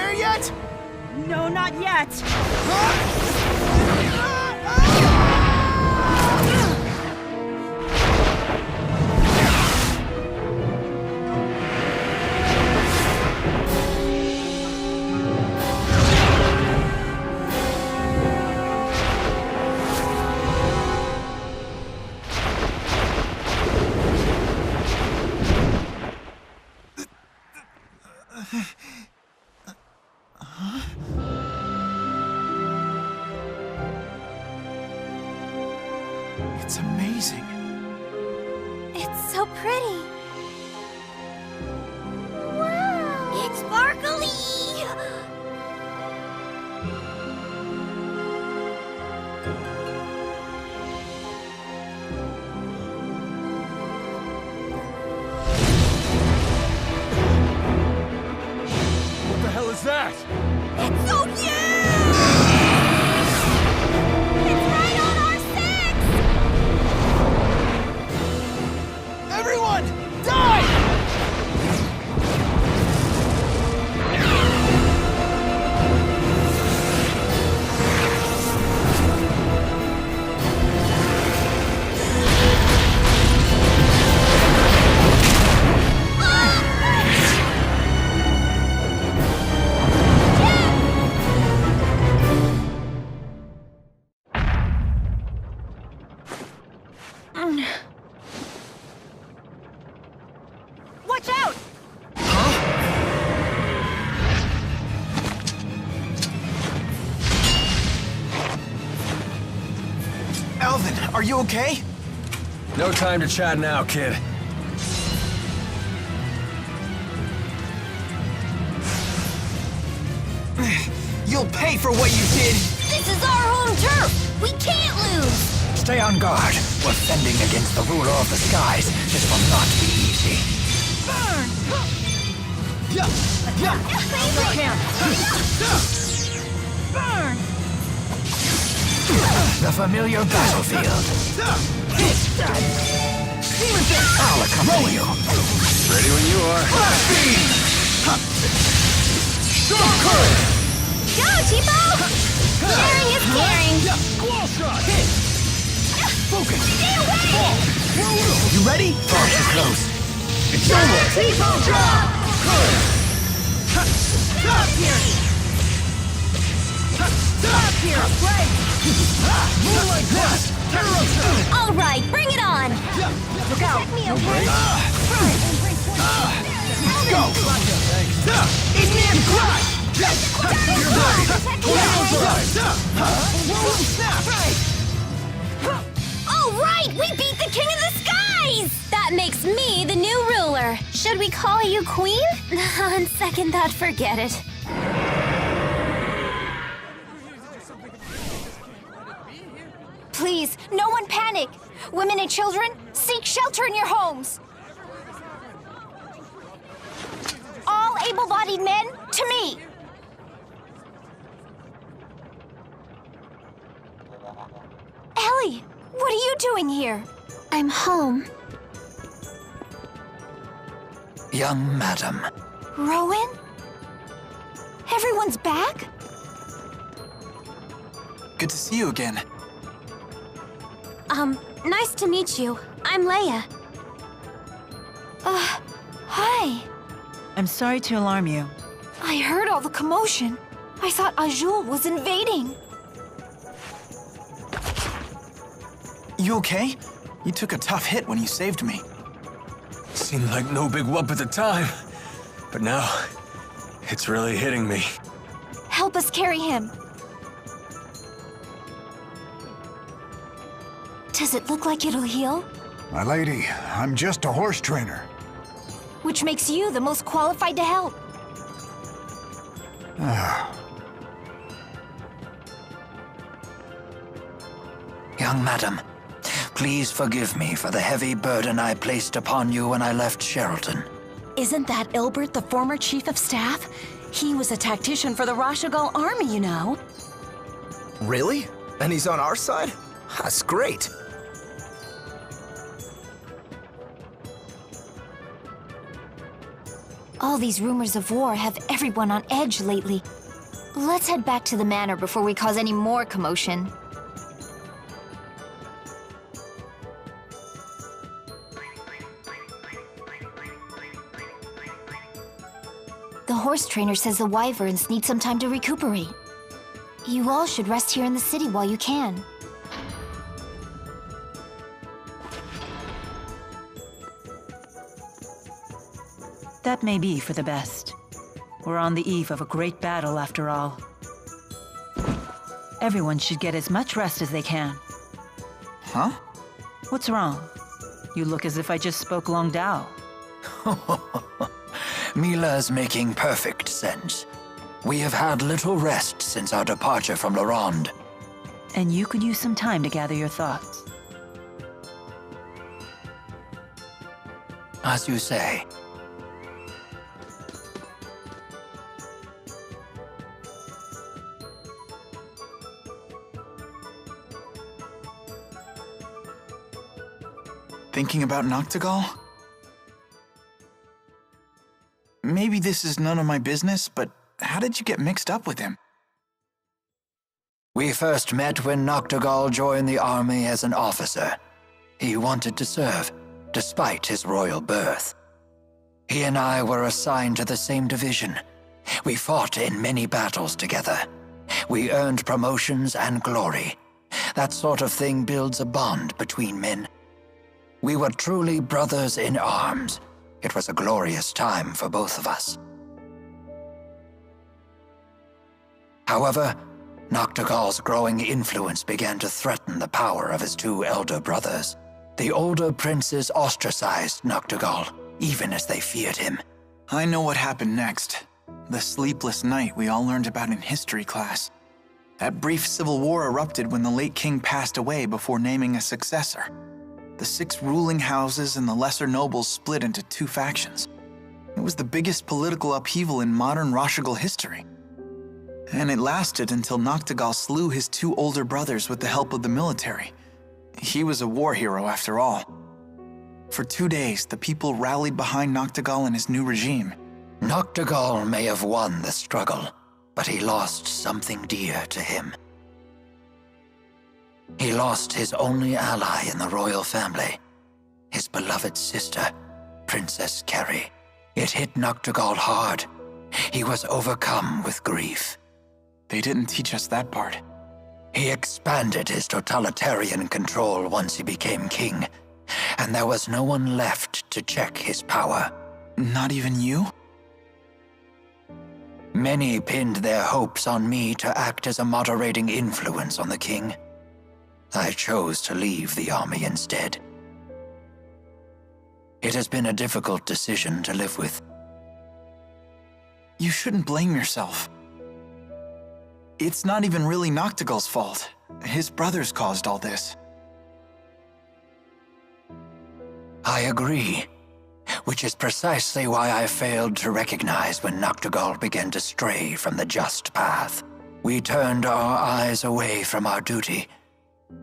there yet? No, not yet. It's amazing. It's so pretty. Wow! It's sparkly! What the hell is that? It's so huge! It's right on our six! Everyone, dive! Watch out! Alvin, are you okay? No time to chat now, kid. You'll pay for what you did! This is our home turf! We can't lose! Stay on guard. We're fending against the ruler of the skies. This will not be easy. Burn! Yeah! Yeah! Burn! The familiar battlefield. I'll accompany you. Ready when you are. Go, Cheapo! Sharing is caring! Wall shot! Focus! Stay away! You ready? Far too close. It's over! Cheapo drop! Stop here! Stop here! Move like that! All right, bring it on! Look out! Check me, okay? Go! Indian crush! All right, we beat the King of the Skies! That makes me the new ruler. Should we call you Queen? On second thought, forget it. Please, no one panic. Women and children, seek shelter in your homes. All able-bodied men, to me. Ellie, what are you doing here? I'm home. Young madam. Rowan? Everyone's back? Good to see you again. Nice to meet you. I'm Leia. Hi. I'm sorry to alarm you. I heard all the commotion. I thought Azul was invading. You okay? You took a tough hit when you saved me. Seemed like no big whoop at the time. But now, it's really hitting me. Help us carry him. Does it look like it'll heal? My lady, I'm just a horse trainer. Which makes you the most qualified to help. Young madam, please forgive me for the heavy burden I placed upon you when I left Sheraton. Isn't that Ilbert, the former chief of staff? He was a tactician for the Rashagal army, you know. Really? And he's on our side? That's great. All these rumors of war have everyone on edge lately. Let's head back to the manor before we cause any more commotion. The horse trainer says the wyverns need some time to recuperate. You all should rest here in the city while you can. That may be for the best. We're on the eve of a great battle, after all. Everyone should get as much rest as they can. Huh? What's wrong? You look as if I just spoke Long Dao. Mila's making perfect sense. We have had little rest since our departure from La Ronde. And you could use some time to gather your thoughts. As you say. Thinking about Noctigal? Maybe this is none of my business, but how did you get mixed up with him? We first met when Noctigal joined the army as an officer. He wanted to serve, despite his royal birth. He and I were assigned to the same division. We fought in many battles together. We earned promotions and glory. That sort of thing builds a bond between men. We were truly brothers in arms. It was a glorious time for both of us. However, Noctigal's growing influence began to threaten the power of his two elder brothers. The older princes ostracized Noctigal, even as they feared him. I know what happened next. The sleepless night we all learned about in history class. That brief civil war erupted when the late king passed away before naming a successor. The 6 ruling houses and the lesser nobles split into 2 factions. It was the biggest political upheaval in modern Rashigal history. And it lasted until Noctigal slew his 2 older brothers with the help of the military. He was a war hero after all. For 2 days, the people rallied behind Noctigal and his new regime. Noctigal may have won the struggle, but he lost something dear to him. He lost his only ally in the royal family, his beloved sister, Princess Carrie. It hit Noctigal hard. He was overcome with grief. They didn't teach us that part. He expanded his totalitarian control once he became king, and there was no one left to check his power. Not even you? Many pinned their hopes on me to act as a moderating influence on the king. I chose to leave the army instead. It has been a difficult decision to live with. You shouldn't blame yourself. It's not even really Noctigal's fault. His brothers caused all this. I agree, which is precisely why I failed to recognize when Noctigal began to stray from the just path. We turned our eyes away from our duty.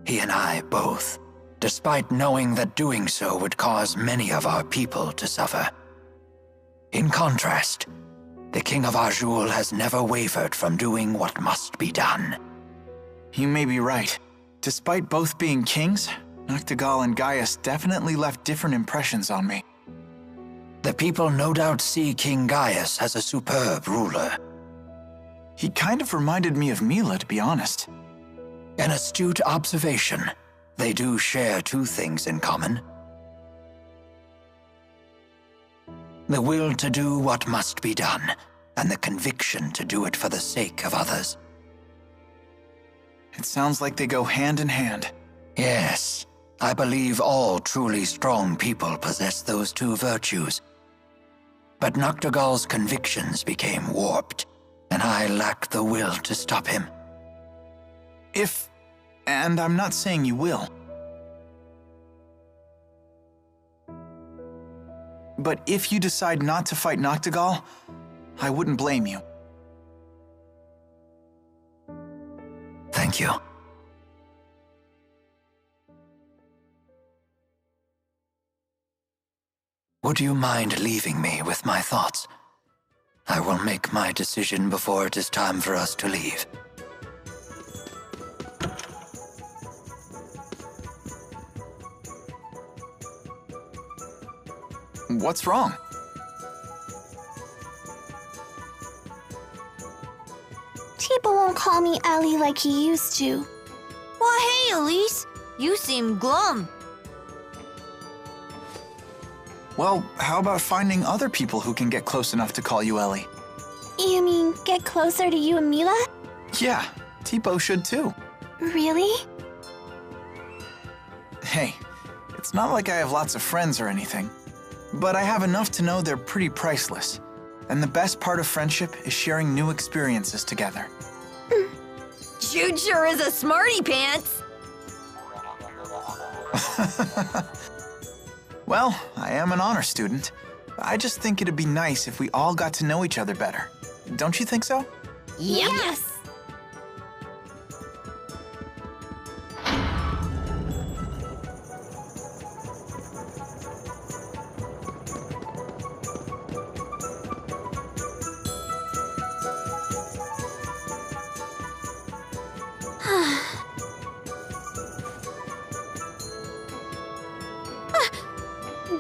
He and I both, despite knowing that doing so would cause many of our people to suffer. In contrast, the King of Azul has never wavered from doing what must be done. You may be right. Despite both being kings, Noctigal and Gaius definitely left different impressions on me. The people no doubt see King Gaius as a superb ruler. He kind of reminded me of Mila, to be honest. An astute observation. They do share 2 things in common. The will to do what must be done, and the conviction to do it for the sake of others. It sounds like they go hand in hand. Yes, I believe all truly strong people possess those 2 virtues. But Noctigal's convictions became warped, and I lacked the will to stop him. And I'm not saying you will. But if you decide not to fight Noctigal, I wouldn't blame you. Thank you. Would you mind leaving me with my thoughts? I will make my decision before it is time for us to leave. What's wrong? People won't call me Ellie like he used to. Why, hey, Elise. You seem glum. Well, how about finding other people who can get close enough to call you Ellie? You mean get closer to you and Mila? Yeah, Tipo should too. Really? Hey, it's not like I have lots of friends or anything, but I have enough to know they're pretty priceless. And the best part of friendship is sharing new experiences together. Jude sure is a smarty pants. Well, I am an honor student. I just think it'd be nice if we all got to know each other better. Don't you think so? Yes!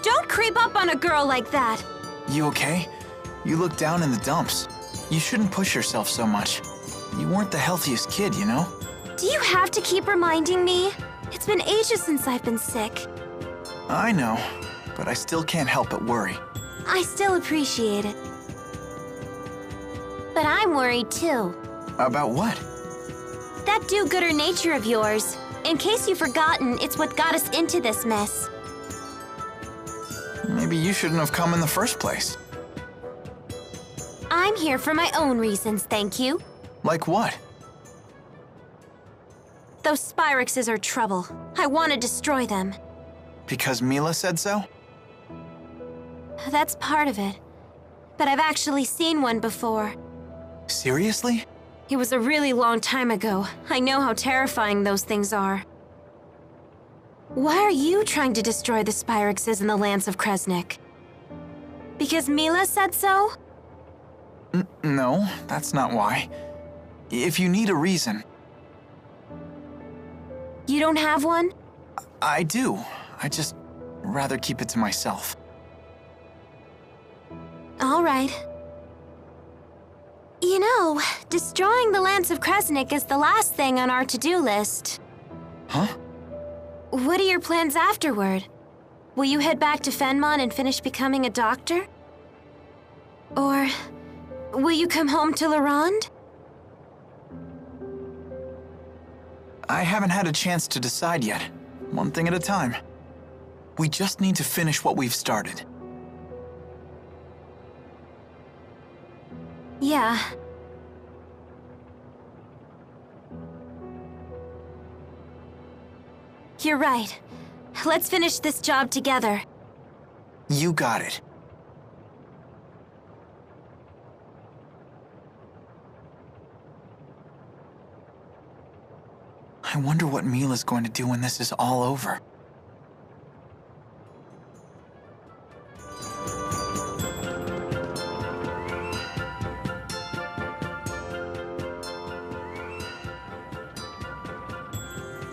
Don't creep up on a girl like that. You okay? You look down in the dumps. You shouldn't push yourself so much. You weren't the healthiest kid, you know? Do you have to keep reminding me? It's been ages since I've been sick. I know, but I still can't help but worry. I still appreciate it. But I'm worried too. About what? That do-gooder nature of yours. In case you've forgotten, it's what got us into this mess. Maybe you shouldn't have come in the first place. I'm here for my own reasons, thank you. Like what? Those Spyrexes are trouble. I want to destroy them. Because Mila said so? That's part of it. But I've actually seen one before. Seriously? It was a really long time ago. I know how terrifying those things are. Why are you trying to destroy the Spyrexes in the lands of Kresnik? Because Mila said so? No, that's not why. If you need a reason. You don't have one? I do. I just rather keep it to myself. All right. You know, destroying the lands of Kresnik is the last thing on our to-do list. Huh? What are your plans afterward? Will you head back to Fenmon and finish becoming a doctor? Or will you come home to Larand? I haven't had a chance to decide yet. One thing at a time. We just need to finish what we've started. Yeah. You're right. Let's finish this job together. You got it. I wonder what Mila's going to do when this is all over.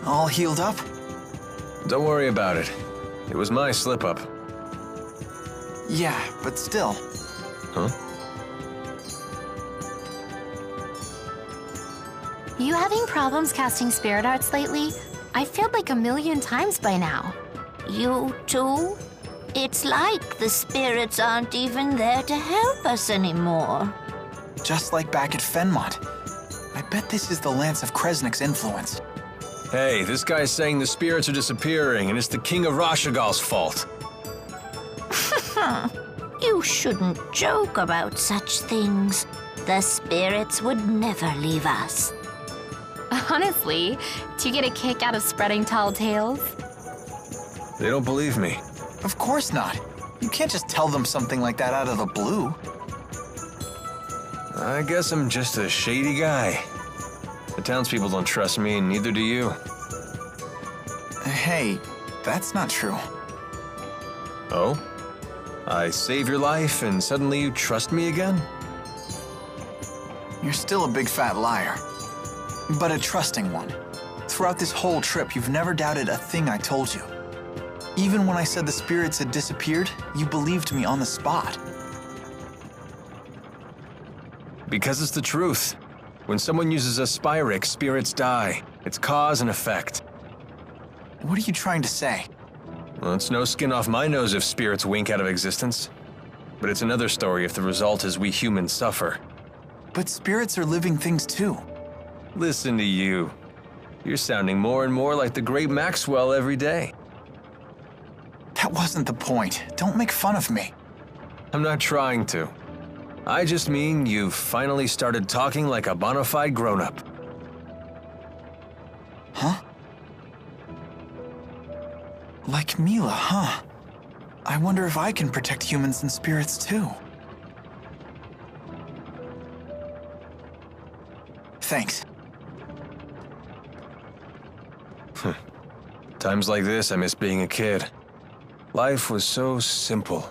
All healed up? Don't worry about it. It was my slip-up. Yeah, but still. Huh? You having problems casting spirit arts lately? I failed like 1,000,000 times by now. You too? It's like the spirits aren't even there to help us anymore. Just like back at Fenmont. I bet this is the Lance of Kresnik's influence. Hey, this guy's saying the spirits are disappearing and it's the King of Rashagal's fault. You shouldn't joke about such things. The spirits would never leave us. Honestly, do you get a kick out of spreading tall tales? They don't believe me. Of course not. You can't just tell them something like that out of the blue. I guess I'm just a shady guy. The townspeople don't trust me, and neither do you. Hey, that's not true. Oh? I save your life, and suddenly you trust me again? You're still a big fat liar. But a trusting one. Throughout this whole trip, you've never doubted a thing I told you. Even when I said the spirits had disappeared, you believed me on the spot. Because it's the truth. When someone uses a Spyrix, spirits die. It's cause and effect. What are you trying to say? Well, it's no skin off my nose if spirits wink out of existence. But it's another story if the result is we humans suffer. But spirits are living things too. Listen to you. You're sounding more and more like the great Maxwell every day. That wasn't the point. Don't make fun of me. I'm not trying to. I just mean you've finally started talking like a bona fide grown-up. Huh? Like Mila, huh? I wonder if I can protect humans and spirits too. Thanks. Times like this, I miss being a kid. Life was so simple.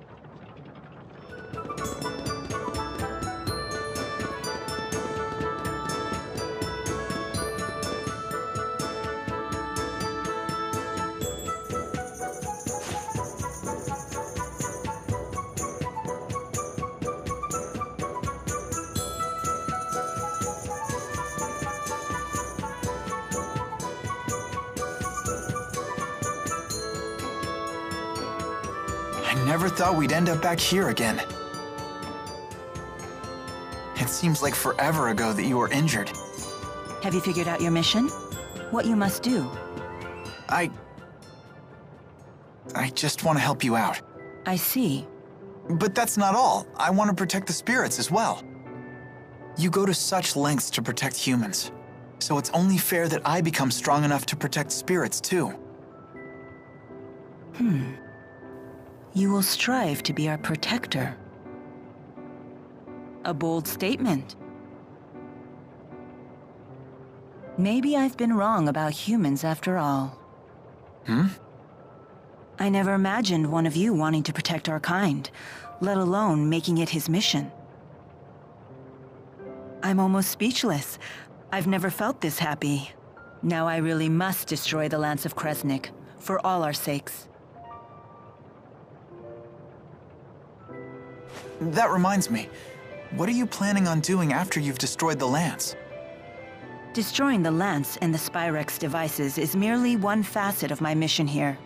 I never thought we'd end up back here again. It seems like forever ago that you were injured. Have you figured out your mission? What you must do? I just want to help you out. I see. But that's not all. I want to protect the spirits as well. You go to such lengths to protect humans, so it's only fair that I become strong enough to protect spirits too. You will strive to be our protector. A bold statement. Maybe I've been wrong about humans after all. I never imagined one of you wanting to protect our kind, let alone making it his mission. I'm almost speechless. I've never felt this happy. Now I really must destroy the Lance of Kresnik, for all our sakes. That reminds me. What are you planning on doing after you've destroyed the Lance? Destroying the Lance and the Spyrex devices is merely one facet of my mission here.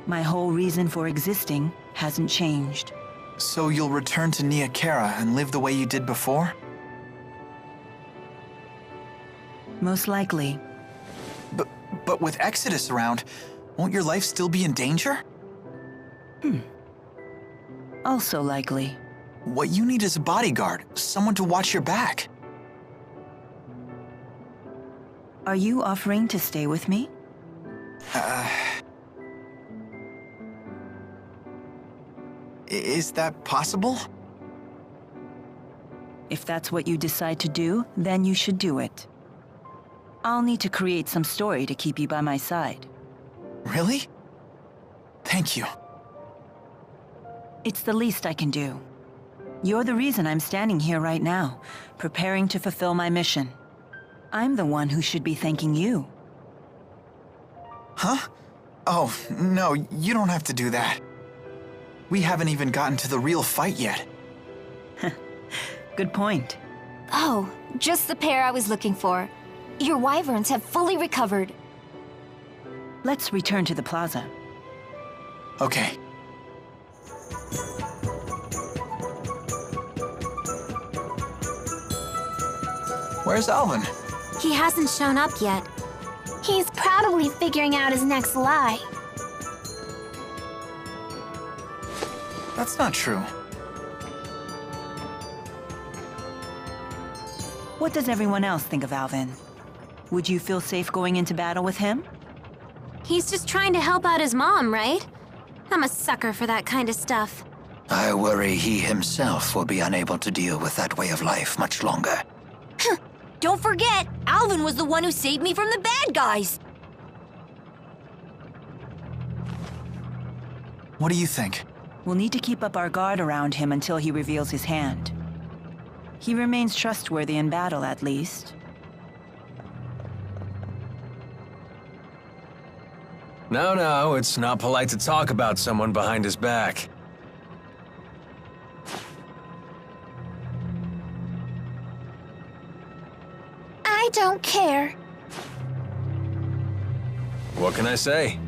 My whole reason for existing hasn't changed. So you'll return to Nia Khera and live the way you did before? Most likely. But with Exodus around, won't your life still be in danger? Also likely. What you need is a bodyguard, someone to watch your back. Are you offering to stay with me? Is that possible? If that's what you decide to do, then you should do it. I'll need to create some story to keep you by my side. Really? Thank you. It's the least I can do. You're the reason I'm standing here right now, preparing to fulfill my mission. I'm the one who should be thanking you. Huh? Oh, no, you don't have to do that. We haven't even gotten to the real fight yet. Good point. Oh, just the pair I was looking for. Your wyverns have fully recovered. Let's return to the plaza. Okay. Where's Alvin? He hasn't shown up yet. He's probably figuring out his next lie. That's not true. What does everyone else think of Alvin? Would you feel safe going into battle with him? He's just trying to help out his mom, right? I'm a sucker for that kind of stuff. I worry he himself will be unable to deal with that way of life much longer. Don't forget, Alvin was the one who saved me from the bad guys. What do you think? We'll need to keep up our guard around him until he reveals his hand. He remains trustworthy in battle, at least. No, it's not polite to talk about someone behind his back. I don't care. What can I say?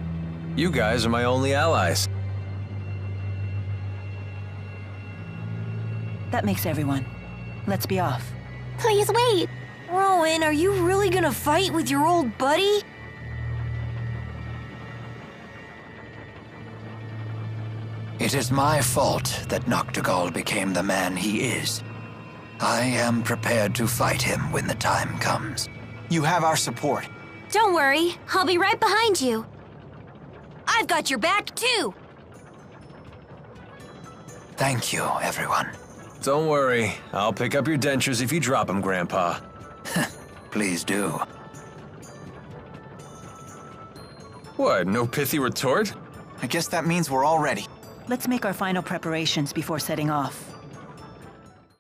You guys are my only allies. That makes everyone. Let's be off. Please wait. Rowan, are you really gonna fight with your old buddy? It is my fault that Noctigal became the man he is. I am prepared to fight him when the time comes. You have our support. Don't worry, I'll be right behind you. I've got your back, too! Thank you, everyone. Don't worry, I'll pick up your dentures if you drop them, Grandpa. Please do. What, no pithy retort? I guess that means we're all ready. Let's make our final preparations before setting off.